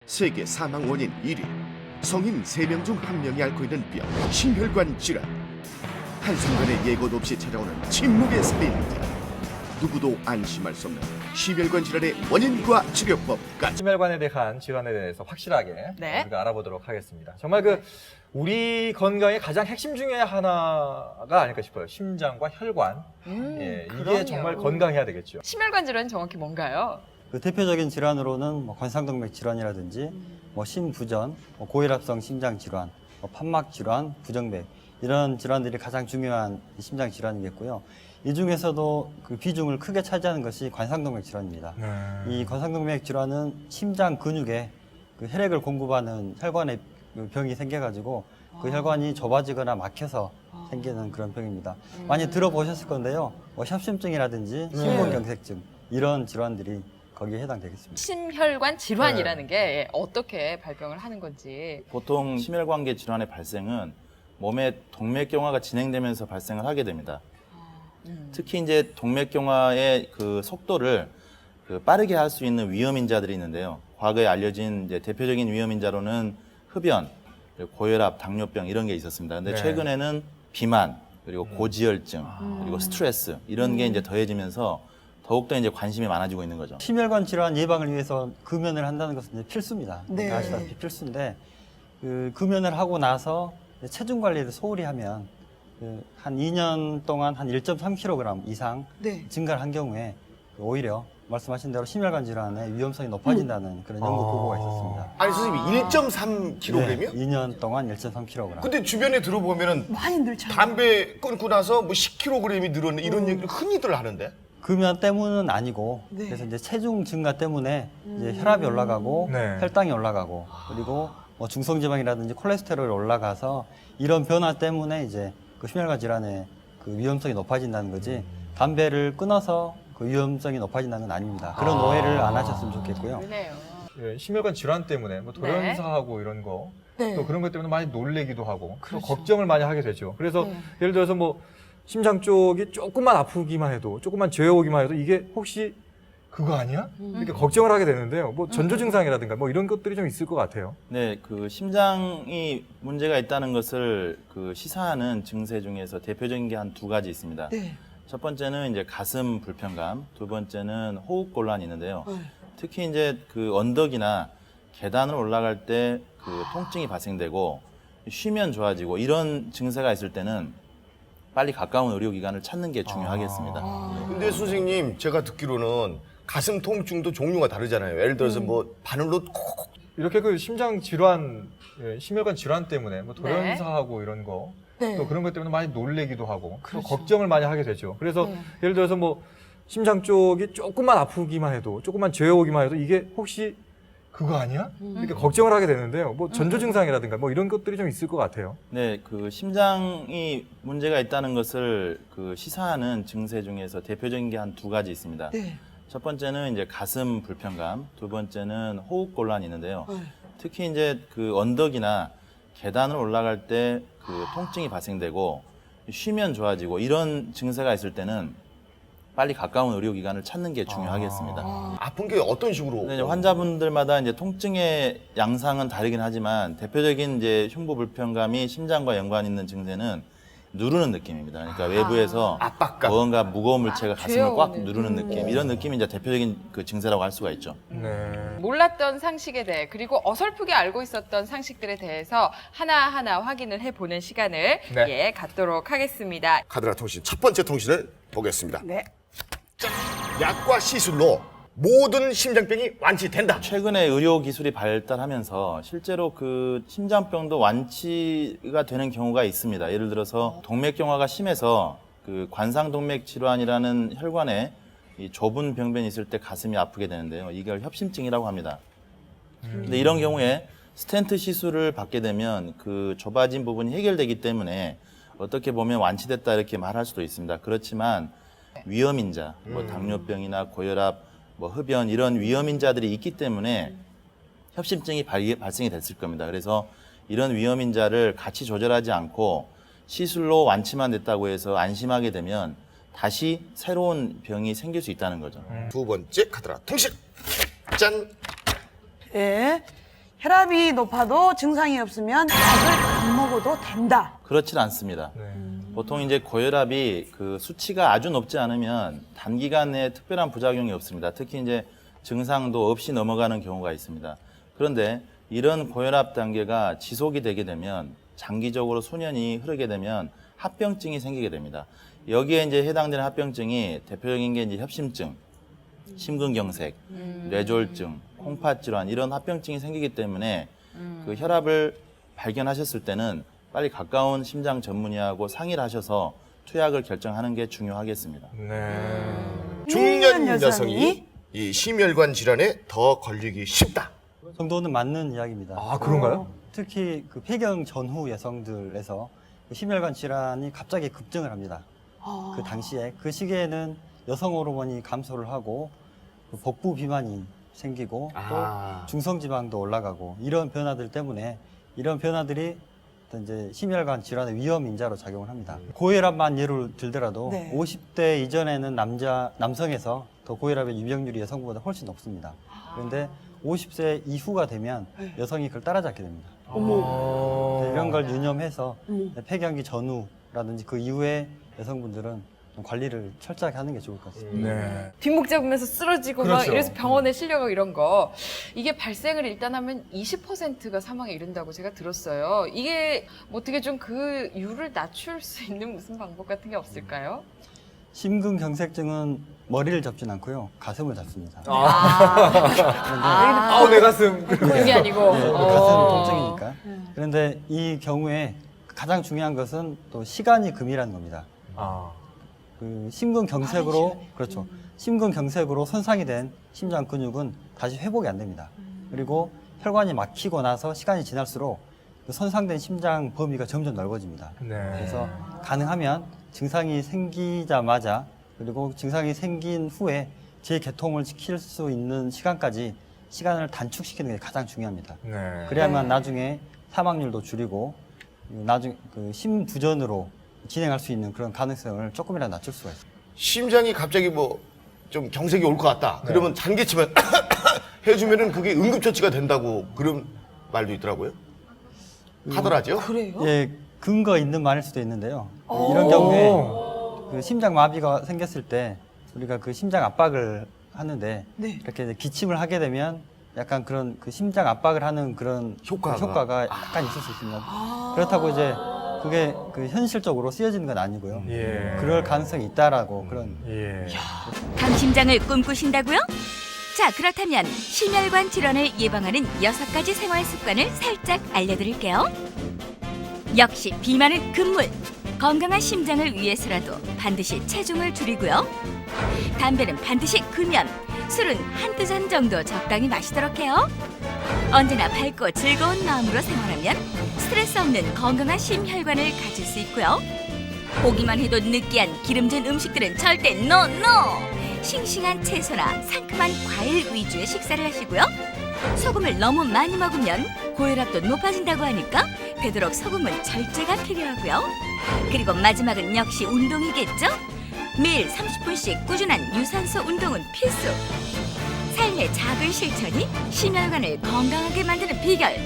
세계 사망 원인 1위, 성인 3명 중 1명이 앓고 있는 병, 심혈관 질환. 한순간에 예고도 없이 찾아오는 침묵의 살인자. 누구도 안심할 수 없는 심혈관 질환의 원인과 치료법까지. 심혈관에 대한 질환에 대해서 확실하게 네. 우리가 알아보도록 하겠습니다. 정말 우리 건강의 가장 핵심 중에 하나가 아닐까 싶어요. 심장과 혈관. 이게 그럼요. 정말 건강해야 되겠죠. 심혈관 질환이 정확히 뭔가요? 그 대표적인 질환으로는 관상동맥 질환이라든지 심부전, 고혈압성 심장 질환, 판막 질환, 부정맥 이런 질환들이 가장 중요한 심장 질환이겠고요. 이 중에서도 그 비중을 크게 차지하는 것이 관상동맥 질환입니다. 이 관상동맥 질환은 심장 근육에 그 혈액을 공급하는 혈관에 병이 생겨가지고 그 혈관이 좁아지거나 막혀서 생기는 그런 병입니다. 많이 들어보셨을 건데요. 협심증이라든지 심근경색증 이런 질환들이 거기에 해당되겠습니다. 심혈관 질환이라는 게 어떻게 발병을 하는 건지. 보통 심혈관계 질환의 발생은 몸의 동맥경화가 진행되면서 발생을 하게 됩니다. 특히 이제 동맥경화의 그 속도를 빠르게 할 수 있는 위험인자들이 있는데요. 과거에 알려진 이제 대표적인 위험인자로는 흡연, 그리고 고혈압, 당뇨병 이런 게 있었습니다. 근데 최근에는 비만, 그리고 고지혈증, 그리고 스트레스 이런 게 이제 더해지면서 더욱더 이제 관심이 많아지고 있는 거죠. 심혈관 질환 예방을 위해서 금연을 한다는 것은 이제 필수입니다. 네. 아시다시피 필수인데 그 금연을 하고 나서 체중 관리를 소홀히 하면 한 2년 동안 한 1.3kg 이상 증가를 한 경우에 오히려 말씀하신 대로 심혈관 질환의 위험성이 높아진다는 그런 연구 보고가 있었습니다. 아니 선생님 1.3kg이요? 2년 동안 1.3kg. 근데 주변에 들어보면은 많이 늘잖아요. 담배 끊고 나서 뭐 10kg이 늘었네 이런 얘기를 흔히들 하는데. 금연 때문은 아니고 그래서 이제 체중 증가 때문에 이제 혈압이 올라가고 혈당이 올라가고 그리고 중성지방이라든지 콜레스테롤이 올라가서 이런 변화 때문에 이제 그 심혈관 질환의 그 위험성이 높아진다는 거지 담배를 끊어서 그 위험성이 높아진다는 건 아닙니다. 그런 오해를 안 하셨으면 좋겠고요. 그러네요. 심혈관 질환 때문에 돌연사하고 이런 거, 또 그런 것 때문에 많이 놀래기도 하고, 또 걱정을 많이 하게 되죠. 그래서 예를 들어서 심장 쪽이 조금만 아프기만 해도, 조금만 죄어오기만 해도 이게 혹시 그거 아니야? 이렇게 걱정을 하게 되는데요. 전조 증상이라든가 이런 것들이 좀 있을 것 같아요. 네, 그 심장이 문제가 있다는 것을 시사하는 증세 중에서 대표적인 게 한 2가지 있습니다. 첫 번째는 이제 가슴 불편감, 두 번째는 호흡 곤란이 있는데요. 특히 이제 언덕이나 계단을 올라갈 때 통증이 발생되고 쉬면 좋아지고 이런 증세가 있을 때는 빨리 가까운 의료기관을 찾는 게 중요하겠습니다. 근데 선생님 제가 듣기로는 가슴 통증도 종류가 다르잖아요. 예를 들어서 바늘로 콕콕 이렇게 심장 질환, 심혈관 질환 때문에 돌연사하고 이런 거, 또 그런 것 때문에 많이 놀래기도 하고, 또 걱정을 많이 하게 되죠. 그래서 예를 들어서 심장 쪽이 조금만 아프기만 해도, 조금만 죄어오기만 해도 이게 혹시 그거 아니야? 이렇게 걱정을 하게 되는데요. 전조 증상이라든가 이런 것들이 좀 있을 것 같아요. 네, 심장이 문제가 있다는 것을 시사하는 증세 중에서 대표적인 게 한 2가지 있습니다. 첫 번째는 이제 가슴 불편감, 두 번째는 호흡 곤란이 있는데요. 특히 이제 언덕이나 계단을 올라갈 때 통증이 발생되고 쉬면 좋아지고 이런 증세가 있을 때는 빨리 가까운 의료기관을 찾는 게 중요하겠습니다. 아픈 게 어떤 식으로? 근데 이제 환자분들마다 이제 통증의 양상은 다르긴 하지만 대표적인 이제 흉부 불편감이 심장과 연관 있는 증세는 누르는 느낌입니다. 그러니까 외부에서 압박감. 무언가 무거운 물체가 가슴을 꽉 죄어오는. 누르는 느낌. 이런 느낌이 이제 대표적인 증세라고 할 수가 있죠. 몰랐던 상식에 대해 그리고 어설프게 알고 있었던 상식들에 대해서 하나하나 확인을 해보는 시간을 갖도록 하겠습니다. 카드라 통신 첫 번째 통신을 보겠습니다. 네. 약과 시술로 모든 심장병이 완치된다. 최근에 의료 기술이 발달하면서 실제로 심장병도 완치가 되는 경우가 있습니다. 예를 들어서 동맥경화가 심해서 관상동맥 질환이라는 혈관에 이 좁은 병변이 있을 때 가슴이 아프게 되는데요. 이걸 협심증이라고 합니다. 근데 이런 경우에 스텐트 시술을 받게 되면 좁아진 부분이 해결되기 때문에 어떻게 보면 완치됐다 이렇게 말할 수도 있습니다. 그렇지만 위험인자, 당뇨병이나 고혈압, 흡연 이런 위험인자들이 있기 때문에 협심증이 발생이 됐을 겁니다. 그래서 이런 위험인자를 같이 조절하지 않고 시술로 완치만 됐다고 해서 안심하게 되면 다시 새로운 병이 생길 수 있다는 거죠. 두 번째 카드라 통신. 짠. 예. 혈압이 높아도 증상이 없으면 약을 안 먹어도 된다. 그렇진 않습니다. 네. 보통 이제 고혈압이 그 수치가 아주 높지 않으면 단기간 내에 특별한 부작용이 없습니다. 특히 이제 증상도 없이 넘어가는 경우가 있습니다. 그런데 이런 고혈압 단계가 지속이 되게 되면 장기적으로 수년이 흐르게 되면 합병증이 생기게 됩니다. 여기에 이제 해당되는 합병증이 대표적인 게 이제 협심증, 심근경색, 뇌졸중, 콩팥질환 이런 합병증이 생기기 때문에 그 혈압을 발견하셨을 때는 빨리 가까운 심장 전문의하고 상의를 하셔서 투약을 결정하는 게 중요하겠습니다. 네. 중년 여성이 이 심혈관 질환에 더 걸리기 쉽다. 그 정도는 맞는 이야기입니다. 아, 그런가요? 특히 그 폐경 전후 여성들에서 그 심혈관 질환이 갑자기 급증을 합니다. 그 당시에 그 시기에는 여성 호르몬이 감소를 하고 그 복부 비만이 생기고 또 중성지방도 올라가고 이런 변화들 때문에 이런 변화들이 어떤 이제 심혈관 질환의 위험 인자로 작용을 합니다. 고혈압만 예를 들더라도 네. 50대 이전에는 남성에서 더 고혈압의 유병률이 여성보다 훨씬 높습니다. 그런데 50세 이후가 되면 여성이 그걸 따라잡게 됩니다. 이런 걸 유념해서 폐경기 전후라든지 그 이후에 여성분들은 좀 관리를 철저하게 하는 게 좋을 것 같습니다. 네. 뒷목 잡으면서 쓰러지고 막 그렇죠. 이래서 병원에 실려가고 이런 거 이게 발생을 일단 하면 20%가 사망에 이른다고 제가 들었어요. 이게 뭐 어떻게 좀 그 율을 낮출 수 있는 무슨 방법 같은 게 없을까요? 심근경색증은 머리를 잡진 않고요, 가슴을 잡습니다. 아우, 내 가슴. 그게 아니고 네, 가슴 통증이니까. 그런데 이 경우에 가장 중요한 것은 또 시간이 금이라는 겁니다. 아. 그 심근경색으로 그렇죠. 심근경색으로 손상이 된 심장 근육은 다시 회복이 안 됩니다. 그리고 혈관이 막히고 나서 시간이 지날수록 그 손상된 심장 범위가 점점 넓어집니다. 네. 그래서 가능하면 증상이 생기자마자 그리고 증상이 생긴 후에 재개통을 시킬 수 있는 시간까지 시간을 단축시키는 게 가장 중요합니다. 네. 그래야만 나중에 사망률도 줄이고 나중 그 심부전으로 진행할 수 있는 그런 가능성을 조금이라도 낮출 수가 있습니다. 심장이 갑자기 뭐 좀 경색이 올 것 같다. 그러면 단계치면 해주면은 그게 응급처치가 된다고 그런 말도 있더라고요. 하더라죠. 그래요? 예, 근거 있는 말일 수도 있는데요. 이런 경우에 그 심장 마비가 생겼을 때 우리가 그 심장 압박을 하는데 네. 이렇게 이제 기침을 하게 되면 약간 그런 그 심장 압박을 하는 그런 효과가 약간 있을 수 있습니다. 그렇다고 이제 그게 그 현실적으로 쓰여지는 건 아니고요. 예. 그럴 가능성이 있다라고 그런. 예. 강심장을 꿈꾸신다고요? 자, 그렇다면 심혈관 질환을 예방하는 6가지 생활 습관을 살짝 알려드릴게요. 역시 비만은 금물. 건강한 심장을 위해서라도 반드시 체중을 줄이고요. 담배는 반드시 금연. 술은 한두 잔 정도 적당히 마시도록 해요. 언제나 밝고 즐거운 마음으로 생활하면 스트레스 없는 건강한 심혈관을 가질 수 있고요. 보기만 해도 느끼한 기름진 음식들은 절대 NO! 싱싱한 채소나 상큼한 과일 위주의 식사를 하시고요. 소금을 너무 많이 먹으면 고혈압도 높아진다고 하니까 되도록 소금은 절제가 필요하고요. 그리고 마지막은 역시 운동이겠죠? 매일 30분씩 꾸준한 유산소 운동은 필수. 삶의 작은 실천이 심혈관을 건강하게 만드는 비결.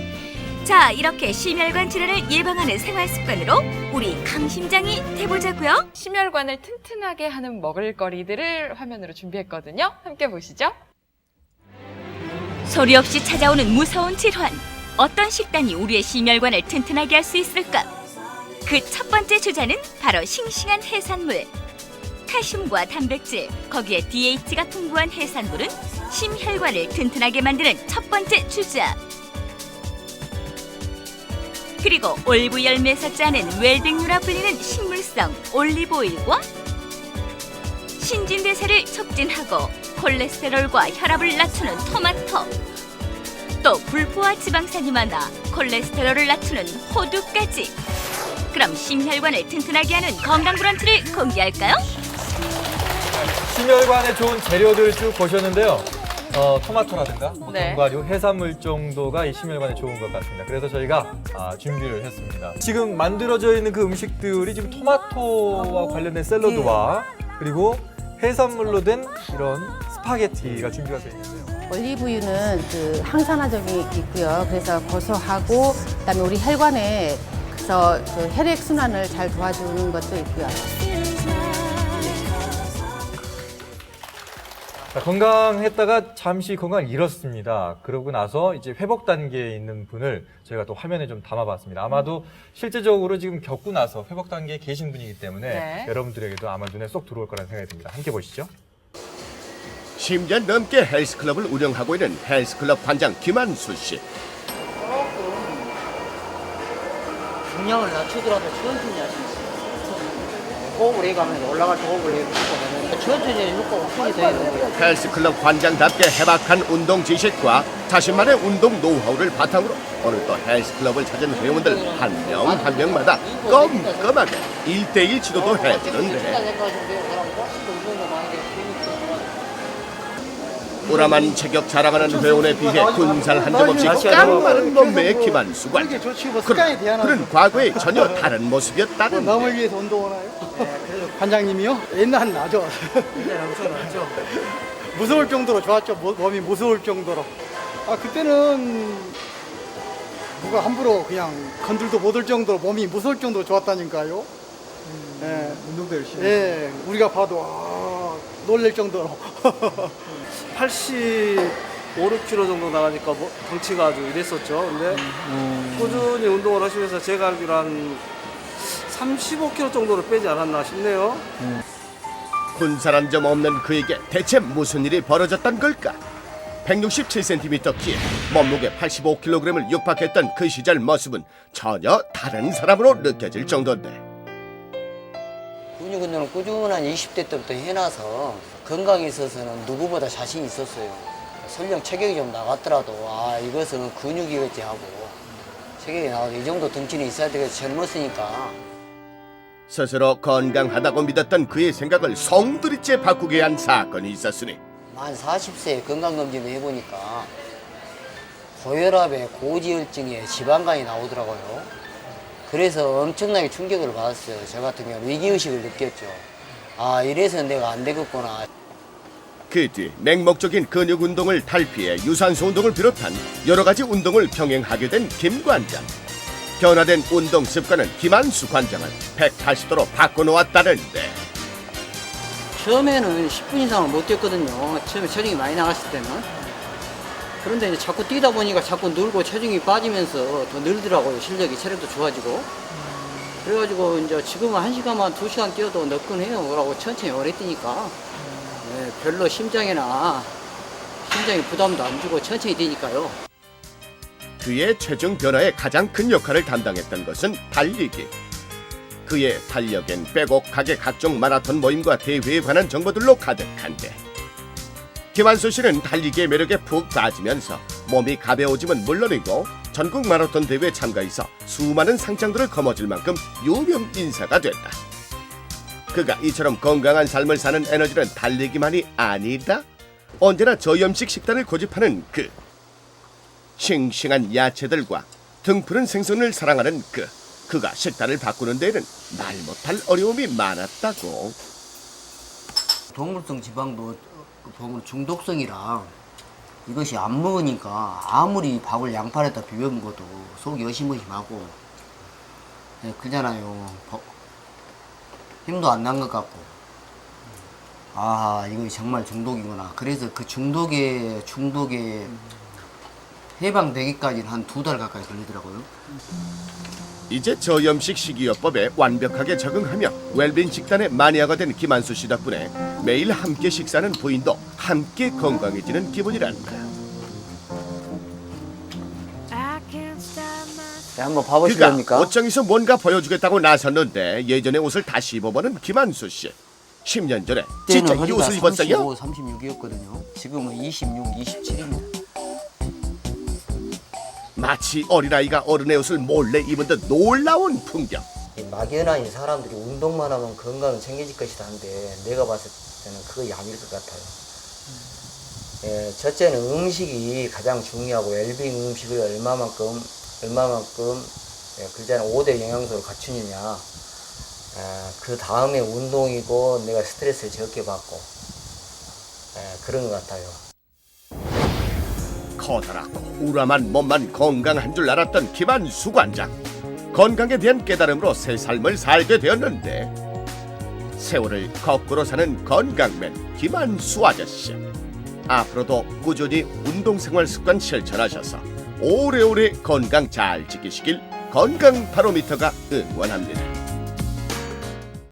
자, 이렇게 심혈관 질환을 예방하는 생활 습관으로 우리 강심장이 돼보자고요. 심혈관을 튼튼하게 하는 먹을거리들을 화면으로 준비했거든요. 함께 보시죠. 소리 없이 찾아오는 무서운 질환. 어떤 식단이 우리의 심혈관을 튼튼하게 할 수 있을까? 그 첫 번째 주자는 바로 싱싱한 해산물. 칼슘과 단백질, 거기에 DH가 풍부한 해산물은 심혈관을 튼튼하게 만드는 첫 번째 주자. 그리고 올브 열매에서 짜낸 웰빙유라 불리는 식물성 올리브오일과 신진대사를 촉진하고 콜레스테롤과 혈압을 낮추는 토마토, 또 불포화 지방산이 많아 콜레스테롤을 낮추는 호두까지. 그럼 심혈관을 튼튼하게 하는 건강 브런치를 공개할까요? 심혈관에 좋은 재료들 쭉 보셨는데요. 토마토라든가 네. 견과류, 해산물 정도가 이 심혈관에 좋은 것 같습니다. 그래서 저희가 준비를 했습니다. 지금 만들어져 있는 그 음식들이 지금 토마토와 관련된 샐러드와 그리고 해산물로 된 이런 스파게티가 준비가 되어 있는데요. 올리브유는 그 항산화적이 있고요. 그래서 고소하고 그다음에 우리 혈관에서 그 혈액 순환을 잘 도와주는 것도 있고요. 자, 건강했다가 잠시 건강을 잃었습니다. 그러고 나서 이제 회복 단계에 있는 분을 저희가 또 화면에 좀 담아봤습니다. 아마도 실제적으로 지금 겪고 나서 회복 단계에 계신 분이기 때문에 네. 여러분들에게도 아마 눈에 쏙 들어올 거라는 생각이 듭니다. 함께 보시죠. 10년 넘게 헬스클럽을 운영하고 있는 헬스클럽 관장 김한수 씨. 중량을 낮추더라도 천천히 하시면 돼요. 호흡을 해가면서 올라갈 때 호흡을 해보면 천천히 효과가 확실히 되는 거예요. 헬스클럽 관장답게 해박한 운동 지식과 자신만의 운동 노하우를 바탕으로 오늘도 헬스클럽을 찾은 회원들 한 명 한 명마다 껌껌하게 1대1 지도도 해주는데 오라만 체격 자랑하는 회원에 비해 군살 한 점 없이 깡마른 몸매의 김한수 관. 그는 과거에 전혀 다른 모습이었다는데 남을 위해서 운동하나요? 관장님이요? 옛날은 나죠. 나죠. 무서울 정도로 좋았죠. 몸이 무서울 정도로. 그때는 누가 함부로 그냥 건들도 못 올 정도로 몸이 무서울 정도로 좋았다니까요. 운동도 열심히. 우리가 봐도 놀랄 정도로. 85, 6kg 정도 나가니까 덩치가 아주 이랬었죠. 근데 꾸준히 운동을 하시면서 제가 알기로 한 35kg 정도를 빼지 않았나 싶네요. 군살 한 점 없는 그에게 대체 무슨 일이 벌어졌던 걸까? 167cm 키에 몸무게 85kg을 육박했던 그 시절 모습은 전혀 다른 사람으로 느껴질 정도인데 근육 운동을 꾸준한 20대 때부터 해놔서 건강에 있어서는 누구보다 자신이 있었어요. 설령 체격이 좀 나갔더라도 이것은 근육이겠지 하고 체격이 나와도 이 정도 덩치는 있어야 되겠지 젊었으니까. 스스로 건강하다고 믿었던 그의 생각을 송두리째 바꾸게 한 사건이 있었으니 만 40세에 건강검진을 해보니까 고혈압에 고지혈증에 지방간이 나오더라고요. 그래서 엄청나게 충격을 받았어요. 저 같은 경우는 위기의식을 느꼈죠. 이래서 내가 안 되겠구나. 그 뒤 맹목적인 근육 운동을 탈피해 유산소 운동을 비롯한 여러 가지 운동을 병행하게 된 김 관장. 변화된 운동 습관은 김한수 관장은 180도로 바꿔놓았다는데 처음에는 10분 이상을 못 뛰었거든요. 처음에 체중이 많이 나갔을 때는. 그런데 이제 자꾸 뛰다 보니까 자꾸 늘고 체중이 빠지면서 더 늘더라고요. 실력이, 체력도 좋아지고. 그래가지고 이제 지금은 1시간만 2시간 뛰어도 너끈해요. 그러고 천천히 오래 뛰니까 별로 심장에 부담도 안 주고 천천히 뛰니까요. 그의 체중 변화에 가장 큰 역할을 담당했던 것은 달리기. 그의 달력엔 빼곡하게 각종 마라톤 모임과 대회에 관한 정보들로 가득한데 김한수 씨는 달리기의 매력에 푹 빠지면서 몸이 가벼워짐은 물론이고 전국 마라톤 대회에 참가해서 수많은 상장들을 거머쥘 만큼 유명 인사가 됐다. 그가 이처럼 건강한 삶을 사는 에너지는 달리기만이 아니다. 언제나 저염식 식단을 고집하는 그. 싱싱한 야채들과 등푸른 생선을 사랑하는 그가 식단을 바꾸는 데에는 말 못할 어려움이 많았다고. 동물성 지방도 보면 중독성이라 이것이 안 먹으니까 아무리 밥을 양팔에다 비벼 먹어도 속이 어심어심하고 그잖아요. 힘도 안 난 것 같고 이거 정말 중독이구나. 그래서 그 중독에 해방되기까지는 한 2달 가까이 걸리더라고요. 이제 저염식 식이요법에 완벽하게 적응하며 웰빙 식단의 마니아가 된 김한수 씨 덕분에 매일 함께 식사하는 부인도 함께 건강해지는 기분이란다. 한번 그가 봐보시렵니까? 옷장에서 뭔가 보여주겠다고 나섰는데 예전의 옷을 다시 입어보는 김한수 씨. 10년 전에 진짜 이 옷을 입었어요? 36이었거든요. 지금은 26, 27입니다. 마치 어린아이가 어른의 옷을 몰래 입은 듯 놀라운 풍경. 막연한 사람들이 운동만 하면 건강은 챙겨질 것이다 한데 내가 봤을 때는 그거 아닐 것 같아요. 첫째는 음식이 가장 중요하고 웰빙 음식을 얼마만큼 글자는 5대 영양소를 갖추느냐. 그 다음에 운동이고 내가 스트레스를 적게 받고 그런 것 같아요. 커다랗고 우람한 몸만 건강한 줄 알았던 김한수 관장. 건강에 대한 깨달음으로 새 삶을 살게 되었는데 세월을 거꾸로 사는 건강맨 김한수 아저씨. 앞으로도 꾸준히 운동생활 습관 실천하셔서 오래오래 건강 잘 지키시길 건강 바로미터가 응원합니다.